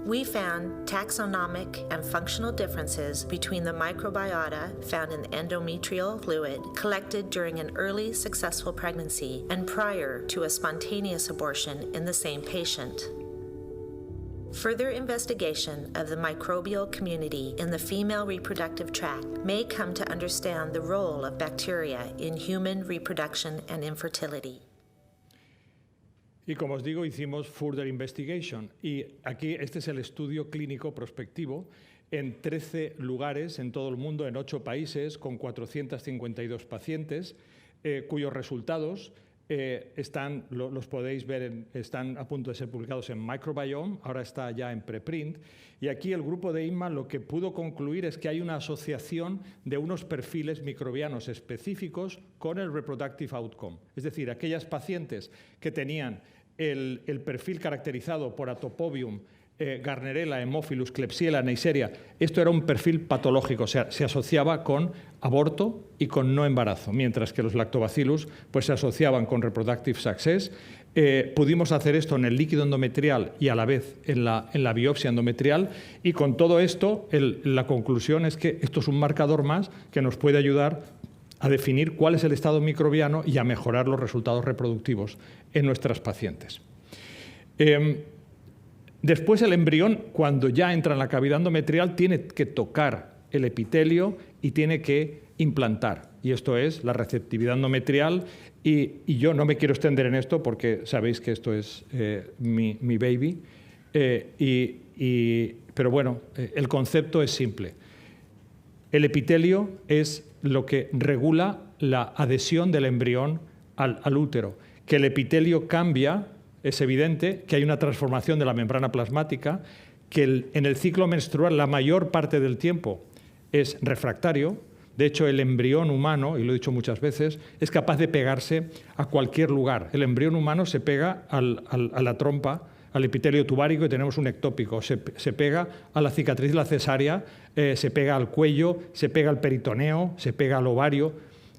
We found taxonomic and functional differences between the microbiota found in the endometrial fluid collected during an early successful pregnancy and prior to a spontaneous abortion in the same patient. Further investigation of the microbial community in the female reproductive tract may come to understand the role of bacteria in human reproduction and infertility. Y como os digo, hicimos further investigation. Y aquí este es el estudio clínico prospectivo en 13 lugares en todo el mundo, en 8 países, con 452 pacientes, cuyos resultados los podéis ver, están a punto de ser publicados en Microbiome, ahora está ya en preprint. Y aquí el grupo de INMA lo que pudo concluir es que hay una asociación de unos perfiles microbianos específicos con el reproductive outcome. Es decir, aquellas pacientes que tenían el perfil caracterizado por Atopobium, Gardnerella, Haemophilus, Klebsiella, Neisseria, esto era un perfil patológico, o sea, se asociaba con aborto y con no embarazo, mientras que los lactobacillus pues, se asociaban con reproductive success. Pudimos hacer esto en el líquido endometrial y a la vez en la biopsia endometrial, y con todo esto la conclusión es que esto es un marcador más que nos puede ayudar a definir cuál es el estado microbiano y a mejorar los resultados reproductivos en nuestras pacientes. Después el embrión, cuando ya entra en la cavidad endometrial, tiene que tocar el epitelio y tiene que implantar. Y esto es la receptividad endometrial. Y yo no me quiero extender en esto porque sabéis que esto es mi baby. Pero bueno, el concepto es simple. El epitelio es lo que regula la adhesión del embrión al útero. Que el epitelio cambia, es evidente que hay una transformación de la membrana plasmática, que en el ciclo menstrual la mayor parte del tiempo es refractario. De hecho, el embrión humano, y lo he dicho muchas veces, es capaz de pegarse a cualquier lugar. El embrión humano se pega a la trompa, al epitelio tubárico y tenemos un ectópico. Se pega a la cicatriz de la cesárea, se pega al cuello, se pega al peritoneo, se pega al ovario,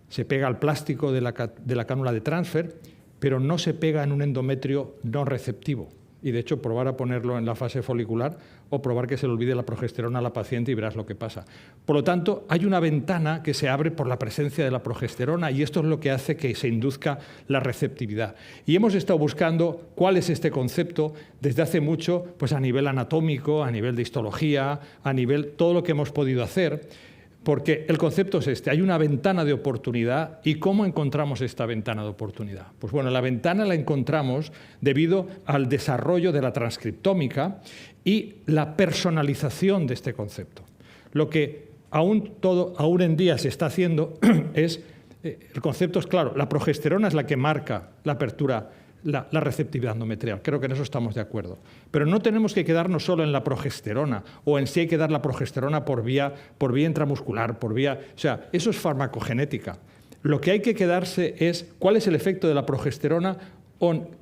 se pega al plástico de la cánula de transfer, pero no se pega en un endometrio no receptivo. Y de hecho, probar a ponerlo en la fase folicular o probar que se le olvide la progesterona a la paciente y verás lo que pasa. Por lo tanto, hay una ventana que se abre por la presencia de la progesterona y esto es lo que hace que se induzca la receptividad. Y hemos estado buscando cuál es este concepto desde hace mucho, pues a nivel anatómico, a nivel de histología, a nivel todo lo que hemos podido hacer. Porque el concepto es este, hay una ventana de oportunidad. ¿Y cómo encontramos esta ventana de oportunidad? Pues bueno, la ventana la encontramos debido al desarrollo de la transcriptómica y la personalización de este concepto. Lo que aún en día se está haciendo es, el concepto es claro, la progesterona es la que marca la apertura, la receptividad endometrial. Creo que en eso estamos de acuerdo. Pero no tenemos que quedarnos solo en la progesterona o en si hay que dar la progesterona por vía intramuscular, o sea, eso es farmacogenética. Lo que hay que quedarse es cuál es el efecto de la progesterona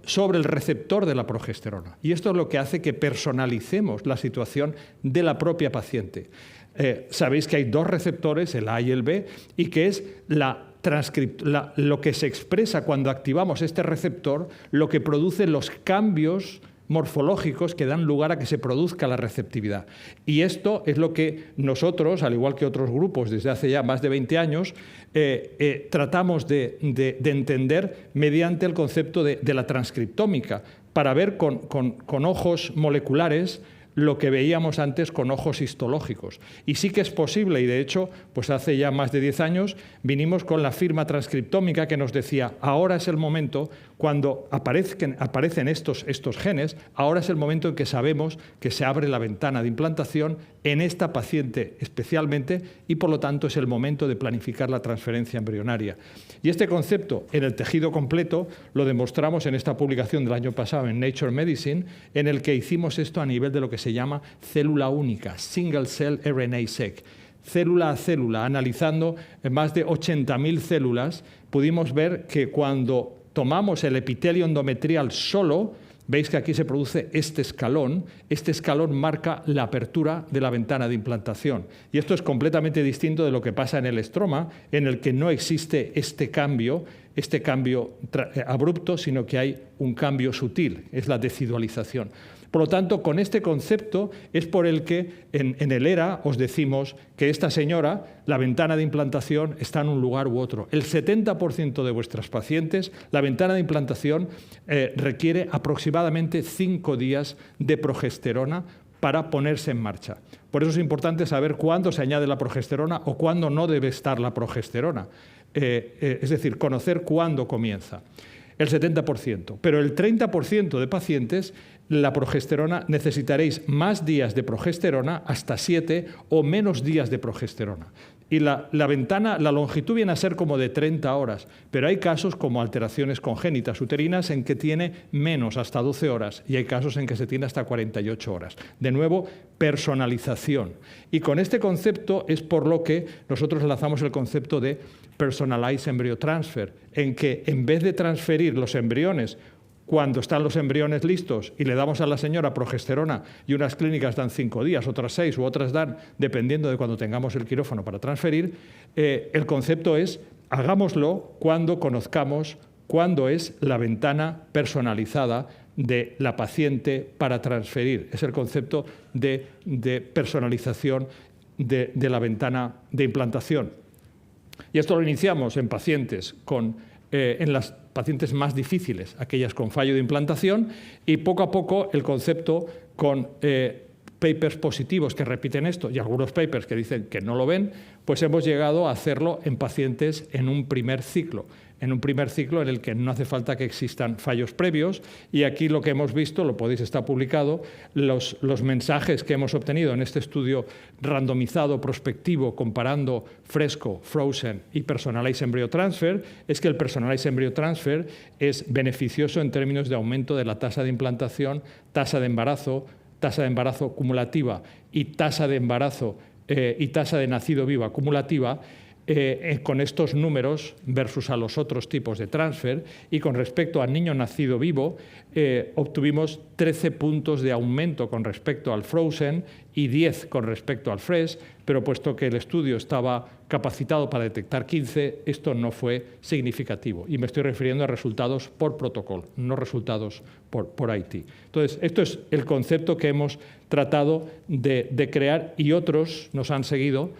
sobre el receptor de la progesterona. Y esto es lo que hace que personalicemos la situación de la propia paciente. Sabéis que hay dos receptores, el A y el B, y que es lo que se expresa cuando activamos este receptor, lo que produce los cambios morfológicos que dan lugar a que se produzca la receptividad. Y esto es lo que nosotros, al igual que otros grupos desde hace ya más de 20 años, tratamos de entender mediante el concepto de la transcriptómica, para ver con ojos moleculares lo que veíamos antes con ojos histológicos. Y sí que es posible, y de hecho, pues hace ya más de 10 años, vinimos con la firma transcriptómica que nos decía, ahora es el momento, cuando aparecen estos genes, ahora es el momento en que sabemos que se abre la ventana de implantación en esta paciente especialmente, y por lo tanto es el momento de planificar la transferencia embrionaria. Y este concepto en el tejido completo lo demostramos en esta publicación del año pasado en Nature Medicine, en el que hicimos esto a nivel de lo que se llama célula única, Single Cell RNA-seq. Célula a célula, analizando más de 80.000 células, pudimos ver que cuando tomamos el epitelio endometrial solo, veis que aquí se produce este escalón marca la apertura de la ventana de implantación. Y esto es completamente distinto de lo que pasa en el estroma, en el que no existe este cambio abrupto, sino que hay un cambio sutil, es la decidualización. Por lo tanto, con este concepto es por el que en el ERA os decimos que esta señora, la ventana de implantación está en un lugar u otro. El 70% de vuestras pacientes, la ventana de implantación requiere aproximadamente 5 días de progesterona para ponerse en marcha. Por eso es importante saber cuándo se añade la progesterona o cuándo no debe estar la progesterona. Es decir, conocer cuándo comienza. El 70%. Pero el 30% de pacientes, la progesterona, necesitaréis más días de progesterona, hasta 7 o menos días de progesterona. Y la ventana, la longitud viene a ser como de 30 horas, pero hay casos como alteraciones congénitas uterinas en que tiene menos, hasta 12 horas, y hay casos en que se tiene hasta 48 horas. De nuevo, personalización. Y con este concepto es por lo que nosotros lanzamos el concepto de Personalized Embryo Transfer, en que en vez de transferir los embriones cuando están los embriones listos y le damos a la señora progesterona y unas clínicas dan 5 días, otras 6 u otras dan, dependiendo de cuando tengamos el quirófano para transferir, el concepto es hagámoslo cuando conozcamos cuándo es la ventana personalizada de la paciente para transferir. Es el concepto de personalización de la ventana de implantación. Y esto lo iniciamos en pacientes en las pacientes más difíciles, aquellas con fallo de implantación, y poco a poco el concepto con papers positivos que repiten esto y algunos papers que dicen que no lo ven, pues hemos llegado a hacerlo en pacientes en un primer ciclo en el que no hace falta que existan fallos previos. Y aquí lo que hemos visto, lo podéis, está publicado, los mensajes que hemos obtenido en este estudio randomizado, prospectivo, comparando Fresco, Frozen y Personalized Embryo Transfer, es que el Personalized Embryo Transfer es beneficioso en términos de aumento de la tasa de implantación, tasa de embarazo cumulativa y tasa de embarazo y tasa de nacido vivo acumulativa, con estos números versus a los otros tipos de transfer, y con respecto al niño nacido vivo obtuvimos 13 puntos de aumento con respecto al frozen y 10 con respecto al fresh, pero puesto que el estudio estaba capacitado para detectar 15, esto no fue significativo. Y me estoy refiriendo a resultados por protocolo, no resultados por IT. Entonces, esto es el concepto que hemos tratado de crear, y otros nos han seguido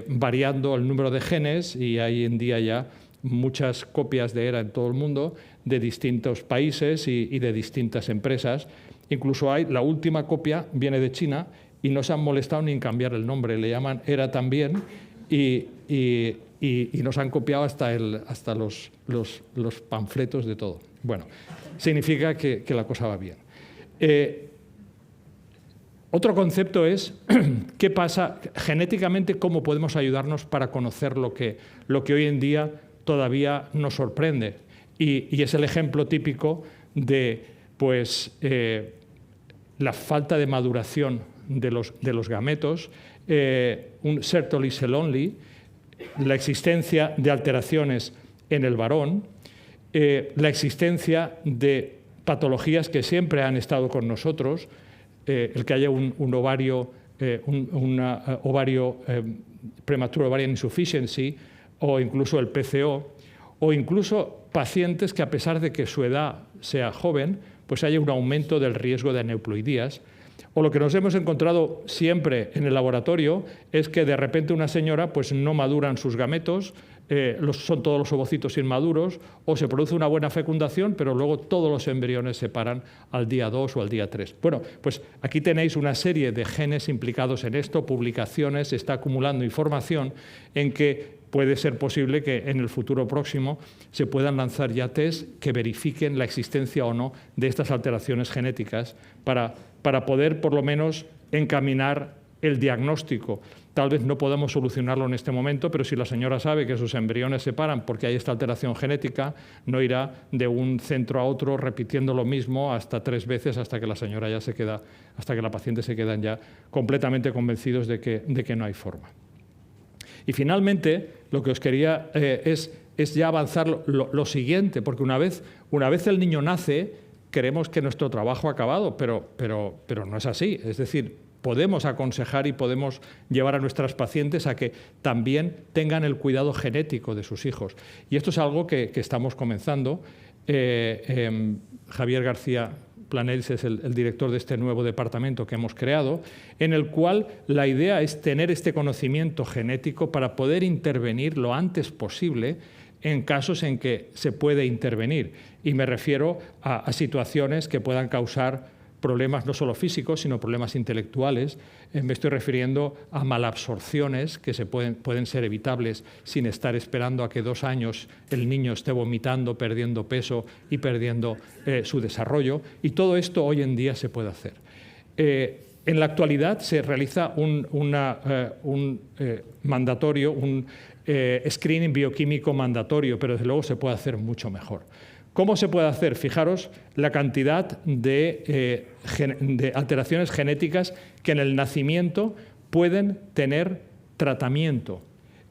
variando el número de genes, y hay en día ya muchas copias de ERA en todo el mundo, de distintos países y de distintas empresas. Incluso la última copia viene de China y no se han molestado ni en cambiar el nombre, le llaman ERA también, y nos han copiado hasta los panfletos de todo. Bueno, significa que la cosa va bien. Otro concepto es qué pasa genéticamente, cómo podemos ayudarnos para conocer lo que hoy en día todavía nos sorprende. Y es el ejemplo típico de la falta de maduración de los gametos, un sertoli selonli, la existencia de alteraciones en el varón, la existencia de patologías que siempre han estado con nosotros, el que haya un ovario, premature ovarian insufficiency, o incluso el PCO, o incluso pacientes que, a pesar de que su edad sea joven, pues haya un aumento del riesgo de aneuploidías. O lo que nos hemos encontrado siempre en el laboratorio es que de repente una señora pues no maduran sus gametos, son todos los ovocitos inmaduros, o se produce una buena fecundación, pero luego todos los embriones se paran al día 2 o al día 3. Bueno, pues aquí tenéis una serie de genes implicados en esto, publicaciones, se está acumulando información en que puede ser posible que en el futuro próximo se puedan lanzar ya test que verifiquen la existencia o no de estas alteraciones genéticas para poder por lo menos encaminar el diagnóstico. Tal vez no podamos solucionarlo en este momento, pero si la señora sabe que sus embriones se paran porque hay esta alteración genética, no irá de un centro a otro repitiendo lo mismo hasta 3 veces hasta que la señora ya hasta que la paciente se quedan ya completamente convencidos de que no hay forma. Y finalmente, lo que os quería es ya avanzar lo siguiente, porque una vez el niño nace, creemos que nuestro trabajo ha acabado, pero no es así. Es decir, podemos aconsejar y podemos llevar a nuestras pacientes a que también tengan el cuidado genético de sus hijos. Y esto es algo que estamos comenzando. Javier García Planells es el director de este nuevo departamento que hemos creado, en el cual la idea es tener este conocimiento genético para poder intervenir lo antes posible en casos en que se puede intervenir. Y me refiero a situaciones que puedan causar problemas no solo físicos, sino problemas intelectuales. Me estoy refiriendo a malabsorciones que pueden ser evitables sin estar esperando a que 2 años el niño esté vomitando, perdiendo peso y perdiendo su desarrollo. Y todo esto hoy en día se puede hacer. En la actualidad se realiza un screening bioquímico mandatorio, pero desde luego se puede hacer mucho mejor. ¿Cómo se puede hacer? Fijaros la cantidad de alteraciones genéticas que en el nacimiento pueden tener tratamiento.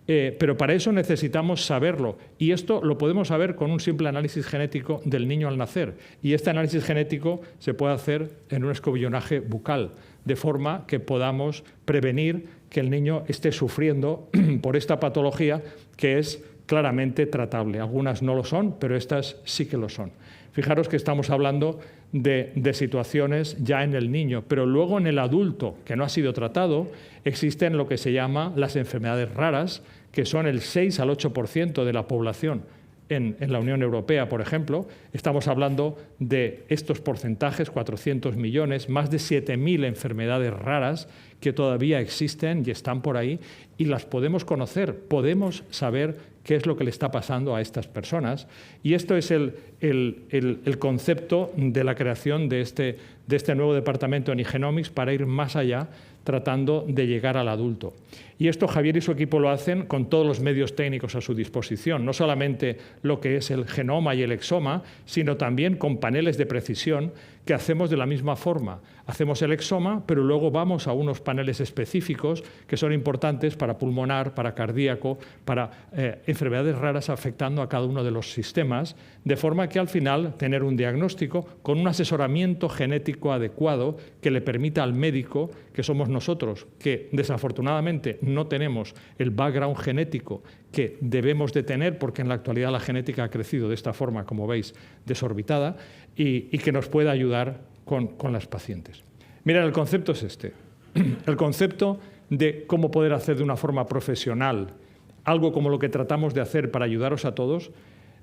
Pero para eso necesitamos saberlo. Y esto lo podemos saber con un simple análisis genético del niño al nacer. Y este análisis genético se puede hacer en un escobillonaje bucal, de forma que podamos prevenir que el niño esté sufriendo por esta patología que es claramente tratable. Algunas no lo son, pero estas sí que lo son. Fijaros que estamos hablando de situaciones ya en el niño, pero luego en el adulto que no ha sido tratado existen lo que se llama las enfermedades raras, que son el 6 al 8% de la población en la Unión Europea, por ejemplo. Estamos hablando de estos porcentajes, 400 millones, más de 7.000 enfermedades raras que todavía existen y están por ahí, y las podemos conocer, podemos saber qué es lo que le está pasando a estas personas. Y esto es el concepto de la creación de este de este nuevo departamento en eGenomics para ir más allá, tratando de llegar al adulto. Y esto Javier y su equipo lo hacen con todos los medios técnicos a su disposición, no solamente lo que es el genoma y el exoma, sino también con paneles de precisión que hacemos de la misma forma. Hacemos el exoma, pero luego vamos a unos paneles específicos que son importantes para pulmonar, para cardíaco, para enfermedades raras afectando a cada uno de los sistemas, de forma que al final tener un diagnóstico con un asesoramiento genético adecuado que le permita al médico, que somos nosotros, que desafortunadamente no tenemos el background genético que debemos de tener, porque en la actualidad la genética ha crecido de esta forma, como veis, desorbitada, y que nos pueda ayudar con las pacientes. Miren, el concepto es este. El concepto de cómo poder hacer de una forma profesional algo como lo que tratamos de hacer para ayudaros a todos.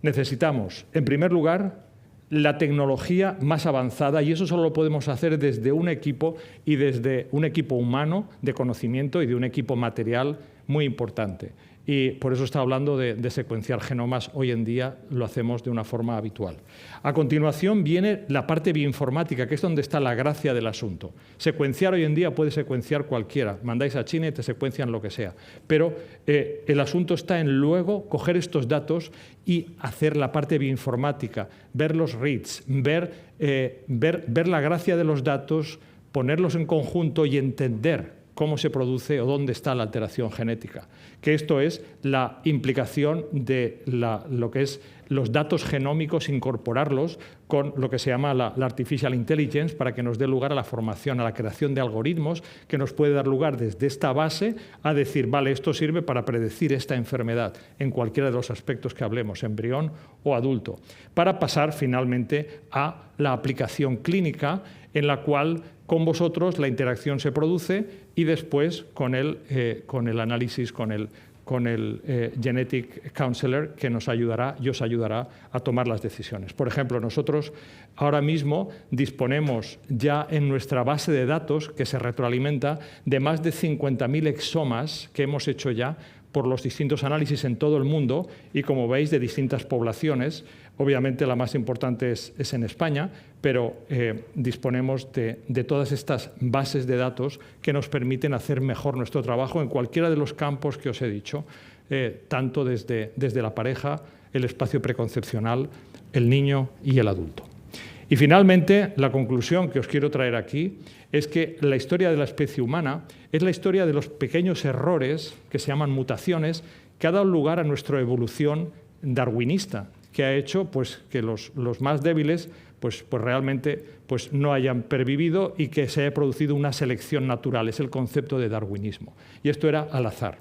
Necesitamos, en primer lugar, la tecnología más avanzada, y eso solo lo podemos hacer desde un equipo y desde un equipo humano de conocimiento y de un equipo material muy importante. Y por eso está hablando de secuenciar genomas. Hoy en día lo hacemos de una forma habitual. A continuación viene la parte bioinformática, que es donde está la gracia del asunto. Secuenciar hoy en día puede secuenciar cualquiera. Mandáis a China y te secuencian lo que sea. Pero el asunto está en luego coger estos datos y hacer la parte bioinformática, ver los reads, ver la gracia de los datos, ponerlos en conjunto y entender cómo se produce o dónde está la alteración genética. Que esto es la implicación de lo que es los datos genómicos, incorporarlos con lo que se llama la Artificial Intelligence para que nos dé lugar a la formación, a la creación de algoritmos que nos puede dar lugar desde esta base a decir, vale, esto sirve para predecir esta enfermedad en cualquiera de los aspectos que hablemos, embrión o adulto, para pasar finalmente a la aplicación clínica en la cual con vosotros la interacción se produce y después con el análisis, con el Genetic Counselor que nos ayudará y os ayudará a tomar las decisiones. Por ejemplo, nosotros ahora mismo disponemos ya en nuestra base de datos que se retroalimenta de más de 50.000 exomas que hemos hecho ya por los distintos análisis en todo el mundo y, como veis, de distintas poblaciones. Obviamente la más importante es en España, pero disponemos de todas estas bases de datos que nos permiten hacer mejor nuestro trabajo en cualquiera de los campos que os he dicho, tanto desde la pareja, el espacio preconcepcional, el niño y el adulto. Y finalmente, la conclusión que os quiero traer aquí es que la historia de la especie humana es la historia de los pequeños errores que se llaman mutaciones que ha dado lugar a nuestra evolución darwinista, que ha hecho pues, que los más débiles pues realmente pues, no hayan pervivido y que se haya producido una selección natural. Es el concepto de darwinismo. Y esto era al azar.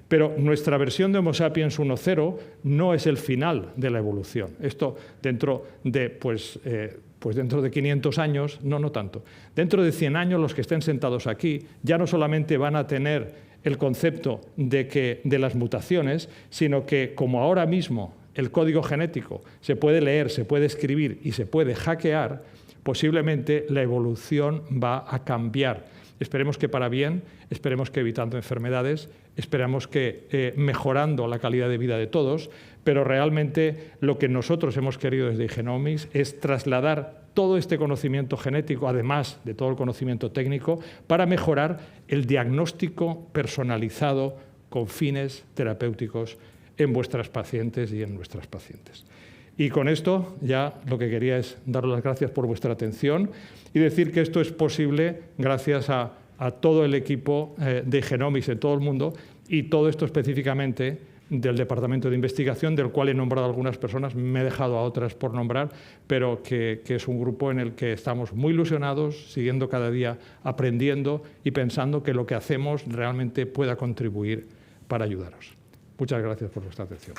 Pero nuestra versión de Homo sapiens 1.0 no es el final de la evolución. Esto dentro de, dentro de 500 años, no tanto. Dentro de 100 años los que estén sentados aquí ya no solamente van a tener el concepto de las mutaciones, sino que como ahora mismo el código genético se puede leer, se puede escribir y se puede hackear, posiblemente la evolución va a cambiar. Esperemos que para bien, esperemos que evitando enfermedades, esperamos que mejorando la calidad de vida de todos, pero realmente lo que nosotros hemos querido desde eGenomics es trasladar todo este conocimiento genético, además de todo el conocimiento técnico, para mejorar el diagnóstico personalizado con fines terapéuticos en vuestras pacientes y en nuestras pacientes. Y con esto ya lo que quería es daros las gracias por vuestra atención y decir que esto es posible gracias a todo el equipo de eGenomics en todo el mundo y todo esto específicamente del Departamento de Investigación, del cual he nombrado a algunas personas, me he dejado a otras por nombrar, pero que es un grupo en el que estamos muy ilusionados, siguiendo cada día aprendiendo y pensando que lo que hacemos realmente pueda contribuir para ayudaros. Muchas gracias por vuestra atención.